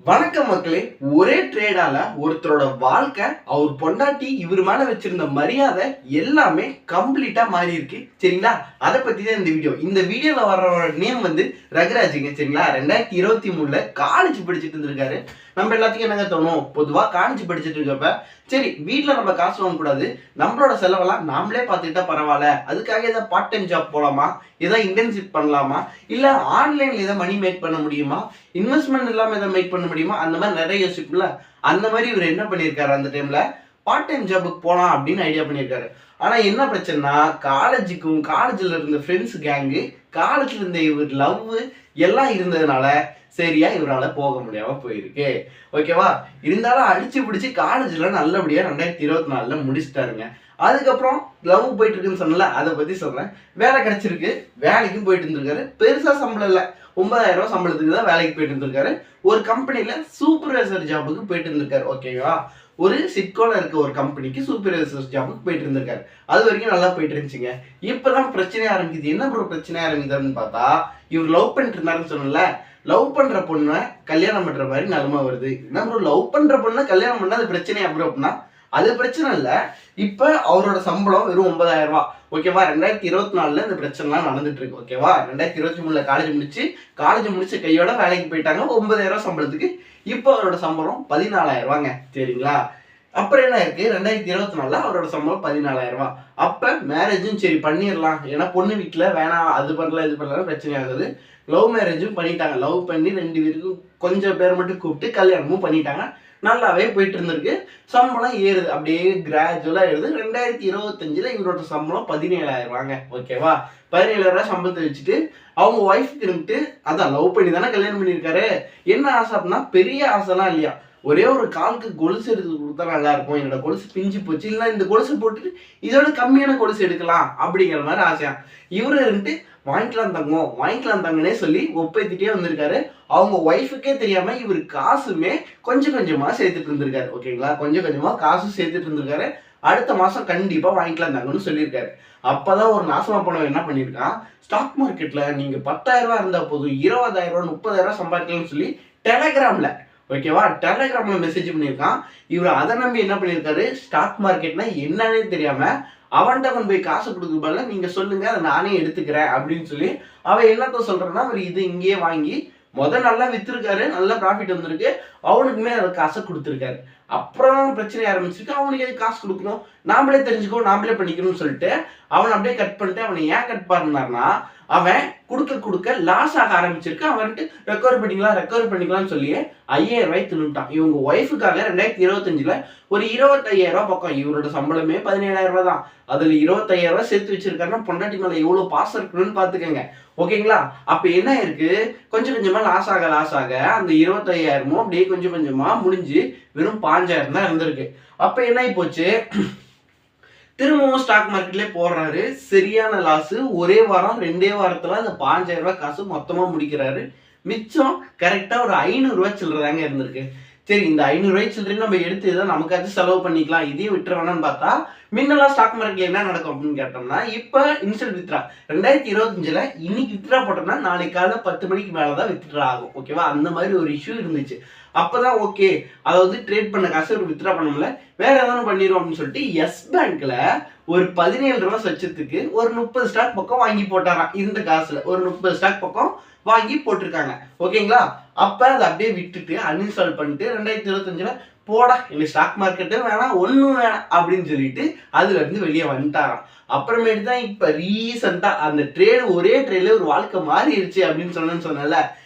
வணக்கம் மக்களே. ஒரே ட்ரேடால ஒருத்தரோட வாழ்க்கை, அவர் பொண்டாட்டி, இவர் மேல வச்சிருந்த மரியாதை எல்லாமே கம்ப்ளீட்டா மாறி இருக்கு. சரிங்களா? அதை பத்தி தான் இந்த வீடியோ. இந்த வீடியோல வர்ற நேம் ரகுராஜுங்க. சரிங்களா? 2023 காலேஜ் படிச்சுட்டு இருந்திருக்காரு. நம்ம எல்லாத்துக்கும் என்னங்க தோணும்? பொதுவா காலேஜ் படிச்சுட்டு இருக்கப்ப சரி வீட்டுல நம்ம காசு வாங்கக்கூடாது, நம்மளோட செலவெல்லாம் நாமளே பார்த்துக்கிட்டா பரவாயில்ல, அதுக்காக ஏதாவது பார்ட் டைம் ஜாப் போலாமா, ஏதாவது இன்டர்ன்ஷிப் பண்ணலாமா, இல்ல ஆன்லைன்ல ஏதாவது மணி மேக் பண்ண முடியுமா, இன்வெஸ்ட்மெண்ட் இல்லாம ஏதாவது மேக் பண்ண முடியுமா, அந்த மாதிரி நிறைய யோசிப்புல. அந்த மாதிரி இவர் என்ன பண்ணியிருக்காரு, அந்த டைம்ல பார்ட் டைம் ஜாபுக்கு போலாம் அப்படின்னு ஐடியா பண்ணியிருக்காரு. ஆனா என்ன பிரச்சனைனா, காலேஜ்ல இருந்த ஃப்ரெண்ட்ஸ் கேங்கு, காலேஜ்ல இருந்த இவர் லவ் எல்லாம் இருந்ததுனால சரியா இவரால் போக முடியாம போயிருக்கு. ஓகேவா? இருந்தாலும் அடிச்சு பிடிச்சி காலேஜ்ல நல்லபடியா 2024 முடிச்சிட்டாருங்க. அதுக்கப்புறம் லவ் போயிட்டு இருக்குன்னு சொன்னல, அதை பத்தி சொல்றேன். வேலை கிடைச்சிருக்கு, வேலைக்கும் போயிட்டு இருந்திருக்காரு. பெருசா சம்பளம் இல்லை, 9000 ரூபாய் சம்பளத்துக்கு தான் வேலைக்கு போயிட்டு இருந்திருக்காரு. ஒரு கம்பெனில சூப்பர்வைசர் ஜாபுக்கு போயிட்டு இருந்திருக்காரு. ஓகேவா? ஒரு சிட்கோல இருக்க ஒரு கம்பெனிக்கு சூப்பர்வைசர் ஜாபுக்கு போயிட்டு இருந்திருக்காரு. அது வரைக்கும் நல்லா போயிட்டு இருந்துச்சுங்க. இப்பதான் பிரச்சனை ஆரம்பிக்குது. என்ன ப்ரோ பிரச்சனை ஆரம்பிக்குதுன்னு பார்த்தா, இவர் லவ் பண்ணிட்டு இருந்தாருன்னு சொன்னல, லவ் பண்ற பொண்ணை கல்யாணம் பண்ற மாதிரி நிலைமை வருது. என்ன ப்ரோ, லவ் பண்ற பொண்ணை கல்யாணம் பண்ணா அது பிரச்சனையா ப்ரோ அப்படின்னா, அது பிரச்சனை இல்ல. இப்ப அவரோட சம்பளம் வெறும் 9000 ரூபாய். ஓகேவா? 2024 இந்த பிரச்சனைலாம் நடந்துட்டு இருக்கு. ஓகேவா? 2023 காலேஜ் முடிச்சு கையோட வேலைக்கு போயிட்டாங்க 9000 சம்பளத்துக்கு. இப்போ அவரோட சம்பளம் 14000 ரூபாங்க. சரிங்களா? அப்புறம் என்ன இருக்கு, 2024 அவரோட சம்பளம் 14000 ரூபாய். அப்ப மேரேஜும் சரி பண்ணிடலாம், ஏன்னா பொண்ணு வீட்டுல வேணாம், அது பண்ணலாம் இது பண்ணலாம் பிரச்சனை ஆகுது. லவ் மேரேஜும் பண்ணிட்டாங்க. லவ் பண்ணி 2 பேருக்கும் கொஞ்சம் பேர் மட்டும் கூப்பிட்டு கல்யாணமும் பண்ணிட்டாங்க. நல்லாவே போயிட்டு இருந்திருக்கு. சம்பளம் ஏறுது, அப்படியே கிராஜுவலா ஏறுது. 2025 இவரோட சம்பளம் 17000 ரூபாங்க. ஓகேவா? 17000 ரூபாய் சம்பளத்தை வச்சுட்டு அவங்க ஒய்ஃப்க்கு இருந்துட்டு, அதான் லவ் பண்ணி தானே கல்யாணம் பண்ணியிருக்காரு. என்ன ஆசை அப்படின்னா, பெரிய ஆசைலாம் இல்லையா, ஒரே ஒரு காலுக்கு கொலுசு எடுத்து கொடுத்தா நல்லா இருக்கும், என்னோட கொலுசு பிஞ்சு போச்சு, இல்லை இந்த கொலுசு போட்டுட்டு இதோட கம்மியான கொலுசு எடுக்கலாம் அப்படிங்கிற மாதிரி ஆசையா. இவரு இருந்துட்டு வாங்கிக்கலாம் தங்கன்னே சொல்லி ஒப்பேத்திட்டே வந்திருக்காரு. அவங்க ஒய்ஃபுக்கே தெரியாம இவர் காசுமே கொஞ்சம் கொஞ்சமா சேர்த்துட்டு இருந்திருக்காரு. ஓகேங்களா? கொஞ்சம் கொஞ்சமா காசு சேர்த்துட்டு இருந்திருக்காரு. அடுத்த மாசம் கண்டிப்பா வாங்கிக்கலாம் தாங்கன்னு சொல்லியிருக்காரு. அப்பதான் ஒரு நாசமா போனவன் என்ன பண்ணிருக்கான், ஸ்டாக் மார்க்கெட்ல நீங்க 10000 ரூபாய் இருந்தா போதும், 20000 ரூபாய் 30000 சம்பாதிக்கலாம்னு சொல்லி டெலகிராம்ல, ஓகேவா, டெலகிராம்ல மெசேஜ் பண்ணியிருக்கான். இவர் அதை நம்பி என்ன பண்ணியிருக்காரு, ஸ்டாக் மார்க்கெட்னா என்னன்னே தெரியாம அவன்கிட்ட கொண்டு போய் காசு கொடுக்க பதிலா நீங்க சொல்லுங்க, அதை நானே எடுத்துக்கிறேன் அப்படின்னு சொல்லி அவன் என்னத்த சொல்றான்னா, அவர் இது இங்கேயே வாங்கி நல்லா வித்துருக்காரு, நல்ல ப்ராஃபிட் வந்திருக்கு, அவனுக்குமே அதை காசை கொடுத்துருக்காரு. அப்புறம் பிரச்சனை ஆரம்பிச்சிருக்கு. அவனுக்கு எது காசு கொடுக்கணும், நாமளே தெரிஞ்சுக்கோ, நாமளே பண்ணிக்கணும்னு சொல்லிட்டு அவன் அப்படியே கட் பண்ணிட்டு, அவனை ஏன் கட் பண்ணார்னா, அவன் கொடுக்க லாஸ் ஆக ஆரம்பிச்சிருக்கு. அவன்ட்டு ரெக்கவர் பண்ணிக்கலாம்னு சொல்லி 5000 ரூபாய் தின்னுட்டான். இவங்க ஒய்ஃபுக்காக 2025 ஒரு 25000 ரூபாய் பக்கம், இவரோட சம்பளமே 17000 ரூபாய் தான். அதுல 25000 ரூபாய் சேர்த்து வச்சிருக்காருன்னா பொண்டாட்டி மேல எவ்வளவு பாசம் இருக்கணும்னு பாத்துக்கங்க. ஓகேங்களா? அப்ப என்ன இருக்கு, கொஞ்சம் கொஞ்சமா லாஸ் ஆக அந்த 25000 அப்படியே கொஞ்சம் கொஞ்சமா முடிஞ்சு வெறும் 5000 தான் இருந்திருக்கு. அப்ப என்ன ஆகி போச்சு, திரும்பவும் ஸ்டாக் மார்க்கெட்லேயே போடுறாரு. சரியான லாஸ். ஒரே வாரம் 2 வாரத்துல அந்த 5000 ரூபாய் காசு மொத்தமா முடிக்கிறாரு. மிச்சம் கரெக்டா ஒரு 500 ரூபாய் சில்லறாங்க இருந்திருக்கு. சரி, இந்த 500 ரூபாய் சில்லறை நம்ம எடுத்து ஏதோ நமக்காச்சும் செலவு பண்ணிக்கலாம், இதையும் விட்டுற வேணாம்னு பார்த்தா, முன்னெல்லாம் ஸ்டாக் மார்க்கெட்ல என்ன நடக்கும் அப்படின்னு கேட்டோம்னா, இப்ப இன்ஸ்டன்ட் வித்ரா 2025 இன்னைக்கு வித்ரா போட்டோம்னா நாளைக்கு காலைல 10 மணிக்கு மேலதான் வித்ரா ஆகும். ஓகேவா? அந்த மாதிரி ஒரு இஷ்யூ இருந்துச்சு. அப்பதான் ஓகே, அதாவது ட்ரேட் பண்ண காசு ஒரு வித்ரா பண்ண முடியல, வேற ஏதாவது பண்ணிடுவோம் அப்படின்னு சொல்லிட்டு எஸ் பேங்க்ல ஒரு 17 ரூபாய் லட்சத்துக்கு ஒரு 30 ஸ்டாக் பக்கம் வாங்கி போட்டாராம். இந்த காசுல ஒரு 30 ஸ்டாக் பக்கம் வாங்கி போட்டிருக்காங்க. ஓகேங்களா? அப்ப அதை அப்படியே விட்டுட்டு அன்இன்ஸ்டால் பண்ணிட்டு 2025 போடா, இந்த ஸ்டாக் மார்க்கெட்டு வேணாம், ஒன்றும் வேணாம் அப்படின்னு சொல்லிட்டு அதுல இருந்து வெளியே வந்துட்டாராம். அப்புறமேட்டு தான் இப்ப ரீசெண்டா அந்த ஒரே ட்ரேட்ல ஒரு வாழ்க்கை மாறிடுச்சு அப்படின்னு சொன்னேன்ல.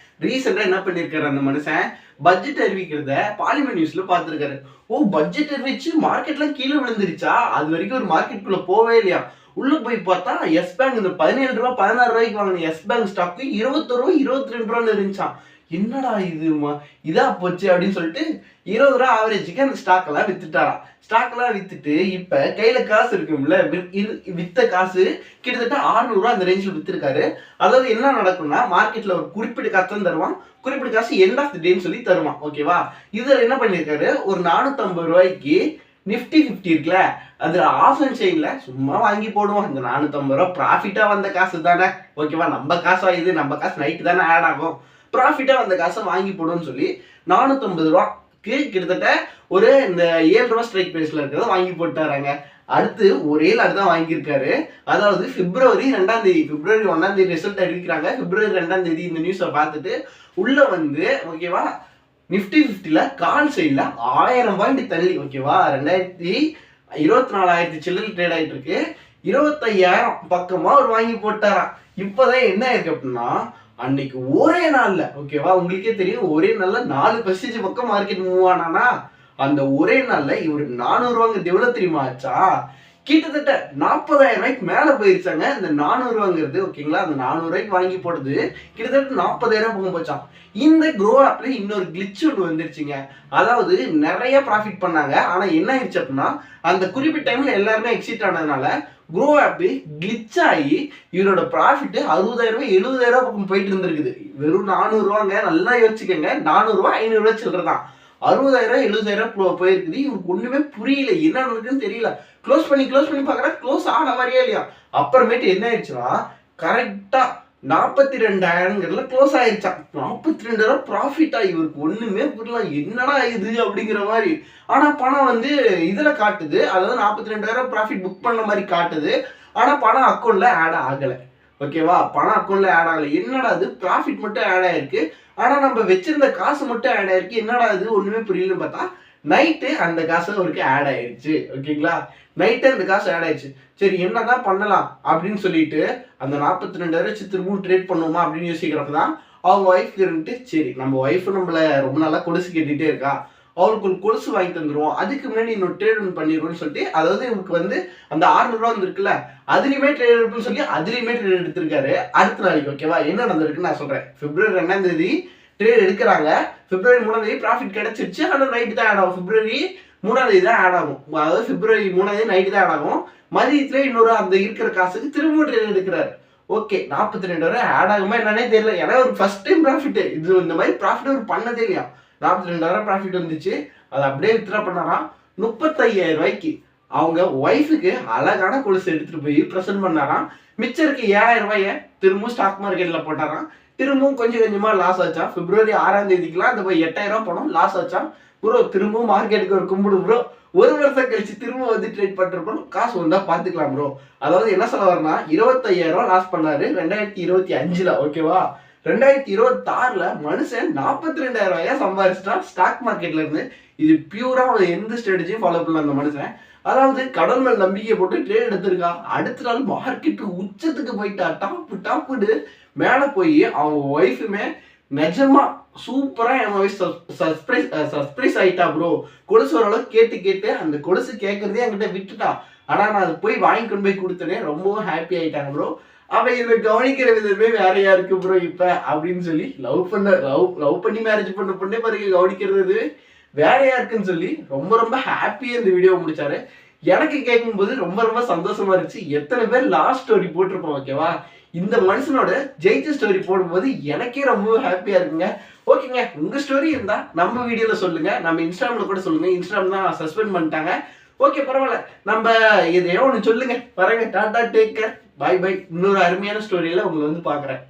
ரீசெண்டா என்ன பண்ணிருக்காரு அந்த மனுஷன், பட்ஜெட் அறிவிக்கிறத பார்லிமெண்ட் நியூஸ்ல பார்த்திருக்காரு. ஓ, பட்ஜெட் அறிவிச்சு மார்க்கெட்லாம் கீழே விழுந்துருச்சா, அது வரைக்கும் ஒரு மார்க்கெட்டுக்குள்ள போவே இல்லையா. உள்ள போய் பார்த்தா எஸ் பேங்க் இந்த 17 ரூபாய் 16 ரூபாய்க்கு வாங்கின எஸ் பேங்க் ஸ்டாக்கு 21 ரூபாய் 22 ரூபான்னு இருந்துச்சான். என்னடா இதுமா இதா போச்சு அப்படின்னு சொல்லிட்டு 20 ரூபாய் ஆவரேஜுக்கு அந்த ஸ்டாக் எல்லாம் வித்துட்டாராம். ஸ்டாக் எல்லாம் வித்துட்டு இப்ப கையில காசு இருக்கும்ல, வித்த காசு கிட்டத்தட்ட 600 ரூபாய் அந்த ரேஞ்சில் வித்துருக்காரு. அதாவது என்ன நடக்கும்னா, மார்க்கெட்ல ஒரு குறிப்பிட்ட காசு தான் தருவான், குறிப்பிட்ட காசு எண்ட் ஆஃப் தி டேன்னு சொல்லி தருவான். ஓகேவா? இதுல என்ன பண்ணிருக்காரு, ஒரு 450 ரூபாய்க்கு நிஃப்டி 50 இருக்குல்ல, அதுல ஆப்ஷன் செயின்ல சும்மா வாங்கி போடுவோம். இந்த 450 ரூபாய் ப்ராஃபிட்டா வந்த காசு தானே, ஓகேவா, நம்ம காசா இது, நம்ம காசு நைட்டு தானே ஆட் ஆகும், ப்ராஃபிட்டா வந்த காசை வாங்கி போடுவோம்னு சொல்லி 450 கிட்டத்தட்ட ஒரு இந்த 7 ரூபா ஸ்ட்ரைக் பிரைஸ்ல இருக்கிறத வாங்கி போட்டாராங்க. அடுத்து ஒரே லாட் தான் வாங்கியிருக்காரு. அதாவது பிப்ரவரி 2ஆம் தேதி, பிப்ரவரி 1ஆம் தேதி ரிசல்ட் அறிவிக்கிறாங்க. பிப்ரவரி 2ஆம் தேதி இந்த நியூஸை பார்த்துட்டு உள்ள வந்து ஓகேவா நிஃப்டி 50ல கால் சைட்ல 1000 பாயிண்ட் தள்ளி ஓகேவா 2024 சில்லர் ட்ரேட் ஆயிட்டு இருக்கு. 25,000 பக்கமா அவர் வாங்கி போட்டாராம். இப்பதான் என்ன இருக்கு அப்படின்னா அன்னைக்கு ஒரே நாள்ல ஓகேவா உங்களுக்கே தெரியும் ஒரே நாள்ல 4% பக்கம் மார்க்கெட் மூவ் ஆனானா அந்த ஒரே நாள்ல இவரு 400 ரூபாங்கிறது எவ்வளவு தெரியுமா ஆச்சா? கிட்டத்தட்ட 40,000 ரூபாய்க்கு மேல போயிருச்சாங்க. இந்த 400 ரூபாங்கிறது ஓகேங்களா அந்த 400 ரூபாய்க்கு வாங்கி போடுறது கிட்டத்தட்ட 40,000 பக்கம் போச்சான். இந்த க்ரோ ஆப்ல இன்னொரு கிளிச் ஒன்று வந்துருச்சுங்க. அதாவது நிறைய ப்ராஃபிட் பண்ணாங்க. ஆனா என்ன ஆயிடுச்சு அப்படின்னா அந்த குறிப்பிட்ட டைம்ல எல்லாருமே எக்ஸிட் ஆனதுனால க்ரோ ஆப் கிளிச் ஆகி இவரோட ப்ராஃபிட் 60,000 70,000 பக்கம் போயிட்டு இருந்திருக்குது. வெறும் 400 ரூபாங்க. நல்லா யோசிச்சுக்கோங்க. 400 ரூபாய் 500 ரூபாய் சில்லறதான் 60,000 70,000 போயிருக்குது. இவருக்கு ஒண்ணுமே புரியல, என்ன நடக்குதுன்னு தெரியல. க்ளோஸ் பண்ணி பாக்குறேன், க்ளோஸ் ஆன மாதிரியே இல்லையா. அப்புறமேட்டு என்ன ஆயிடுச்சுன்னா கரெக்டா 42,000 க்ளோஸ் ஆயிடுச்சான். 42,000 ப்ராஃபிட்டா இவருக்கு ஒண்ணுமே புரியல, என்னடா இது அப்படிங்கிற மாதிரி. ஆனா பணம் வந்து இதுல காட்டுது, அதாவது 42,000 ப்ராஃபிட் புக் பண்ண மாதிரி காட்டுது. ஆனா பணம் அக்கௌண்ட்ல ஆட் ஆகல ஓகேவா. பணம் அக்கௌண்ட்ல ஆட் ஆகல. என்னடா அது ப்ராஃபிட் மட்டும் ஆட் ஆயிருக்கு, ஆனா நம்ம வச்சிருந்த காசு மட்டும் ஆட் ஆயிருக்கு, என்னடா இது ஒண்ணுமே புரியலன்னு பார்த்தா நைட்டு அந்த காசு அவருக்கு ஆட் ஆயிடுச்சு ஓகேங்களா. நைட்டு அந்த காசு ஆட் ஆயிடுச்சு. சரி என்னதான் பண்ணலாம் அப்படின்னு சொல்லிட்டு அந்த 42,000 திரும்பவும் ட்ரேட் பண்ணுவோமா அப்படின்னு யோசிக்கிறப்ப தான் அவங்க ஒய்ஃப் இருந்துட்டு சரி நம்ம ஒய்ஃப் நம்மள ரொம்ப நாளா கொலுசு கேட்டுட்டே இருக்கா, அவருக்கு ஒரு கொலுசு வாங்கி தந்துருவோம், அதுக்கு முன்னாடி இன்னொரு ட்ரேட் ஒன்று பண்ணிடுவோம்னு சொல்லிட்டு அதாவது இவருக்கு வந்து அந்த 600 ரூபா வந்துருக்குல்ல அதுலயுமே ட்ரேட் எடுப்புன்னு சொல்லி அதுலயுமே ட்ரேட் எடுத்திருக்காரு. அடுத்த நாளைக்கு ஓகேவா என்ன நடந்திருக்குன்னு நான் சொல்றேன். பிப்ரவரி 2ஆம் தேதி ட்ரேட் எடுக்கிறாங்க. பிப்ரவரி 3ஆம் தேதி ப்ராஃபிட் கிடைச்சிருச்சு. ஆனால் நைட்டு தான் ஆட் ஆகும். பிப்ரவரி 3ஆம் தேதி தான் ஆட் ஆகும். அதாவது பிப்ரவரி 3ஆம் தேதி நைட்டு தான் ஆட் ஆகும். மதியத்துல இன்னொரு அந்த இருக்கிற காசுக்கு திரும்ப ட்ரேட் எடுக்கிறாரு. ஓகே 42,000 ஆட் ஆகுமா என்னன்னே தெரியல. ஏன்னா ஒரு ஃபர்ஸ்ட் டைம் ப்ராஃபிட், இது இந்த மாதிரி ப்ராஃபிட் ஒரு பண்ணதே இல்லையா. 42,000 ப்ராஃபிட் வந்துச்சு. அதை அப்படியே வித்ரா பண்ணாராம் 35,000 ரூபாய்க்கு. அவங்க ஒய்ஃபுக்கு அழகான கொலுசு எடுத்துட்டு போய் ப்ரெசென்ட் பண்ணாராம். மிச்சம் இருக்க 7,000 ரூபாயை திரும்பவும் ஸ்டாக் மார்க்கெட்ல போட்டாராம். திரும்பவும் கொஞ்சம் கொஞ்சமா லாஸ் ஆச்சா. பிப்ரவரி 6ஆம் தேதிக்குலாம் அந்த 8,000 பணம் லாஸ் ஆச்சா. ப்ரோ திரும்பவும் மார்க்கெட்டுக்கு ஒரு கும்பிடு ப்ரோ, ஒரு வருஷம் கழிச்சு திரும்ப வந்து ட்ரேட் பண்றப்போ காசு வந்தா பாத்துக்கலாம் ப்ரோ. அதாவது என்ன சொல்ல வரனா 25,000 லாஸ் பண்ணாரு 2025ல ஓகேவா. 2026ல மனுஷன் 42,000 சம்பாதிச்சிட்டான் ஸ்டாக் மார்க்கெட்ல இருந்து. இது பியூரா எந்த ஸ்ட்ராட்டஜியும் ஃபாலோ பண்ணல அந்த மனுஷன். அதாவது கடல் மேல் நம்பிக்கை போட்டு ட்ரேட் எடுத்திருக்கா. அடுத்த நாள் மார்க்கெட்டு உச்சத்துக்கு போயிட்டா, டாப்புடு மேல போய் அவங்க ஒய்ஃபுமே நிஜமா சூப்பரா என் ஒய்ஃப் சர்ப்ரைஸ் ஆயிட்டா ப்ரோ. கொலுசு ஓரளவுக்கு கேட்டு அந்த கொலுசு கேட்கறதே என்கிட்ட விட்டுட்டா. ஆனா நான் அது போய் வாங்கி கொண்டு போய் கொடுத்தனே ரொம்பவும் ஹாப்பி ஆயிட்டாங்க ப்ரோ. அவ இதை கவனிக்கிற விதமே வேறையா இருக்கு ப்ரோ இப்ப அப்படின்னு சொல்லி லவ் பண்ணி மேரேஜ் பண்ண பொண்ணே பாருங்க கவனிக்கிறது வேறையா இருக்குன்னு சொல்லி ரொம்ப ஹாப்பியா இந்த வீடியோ முடிச்சாரு. எனக்கு கேட்கும்போது ரொம்ப சந்தோஷமா இருந்துச்சு. எத்தனை பேர் லாஸ்ட் ஸ்டோரி போட்டிருப்போம் ஓகேவா. இந்த மனுஷனோட ஜெயிச்ச ஸ்டோரி போடும்போது எனக்கே ரொம்ப ஹாப்பியா இருக்குங்க. ஓகேங்க உங்க ஸ்டோரி இருந்தா நம்ம வீடியோல சொல்லுங்க, நம்ம இன்ஸ்டாகிராம்ல கூட சொல்லுங்க. இன்ஸ்டாகிராம் தான் சஸ்பெண்ட் பண்ணிட்டாங்க. ஓகே பரவாயில்ல, நம்ம எதையோ ஒன்று சொல்லுங்க. வரேங்க, டாடா, டேக் கேர், பை. இன்னொரு அருமையான ஸ்டோரியில உங்களை வந்து பாக்குறேன்.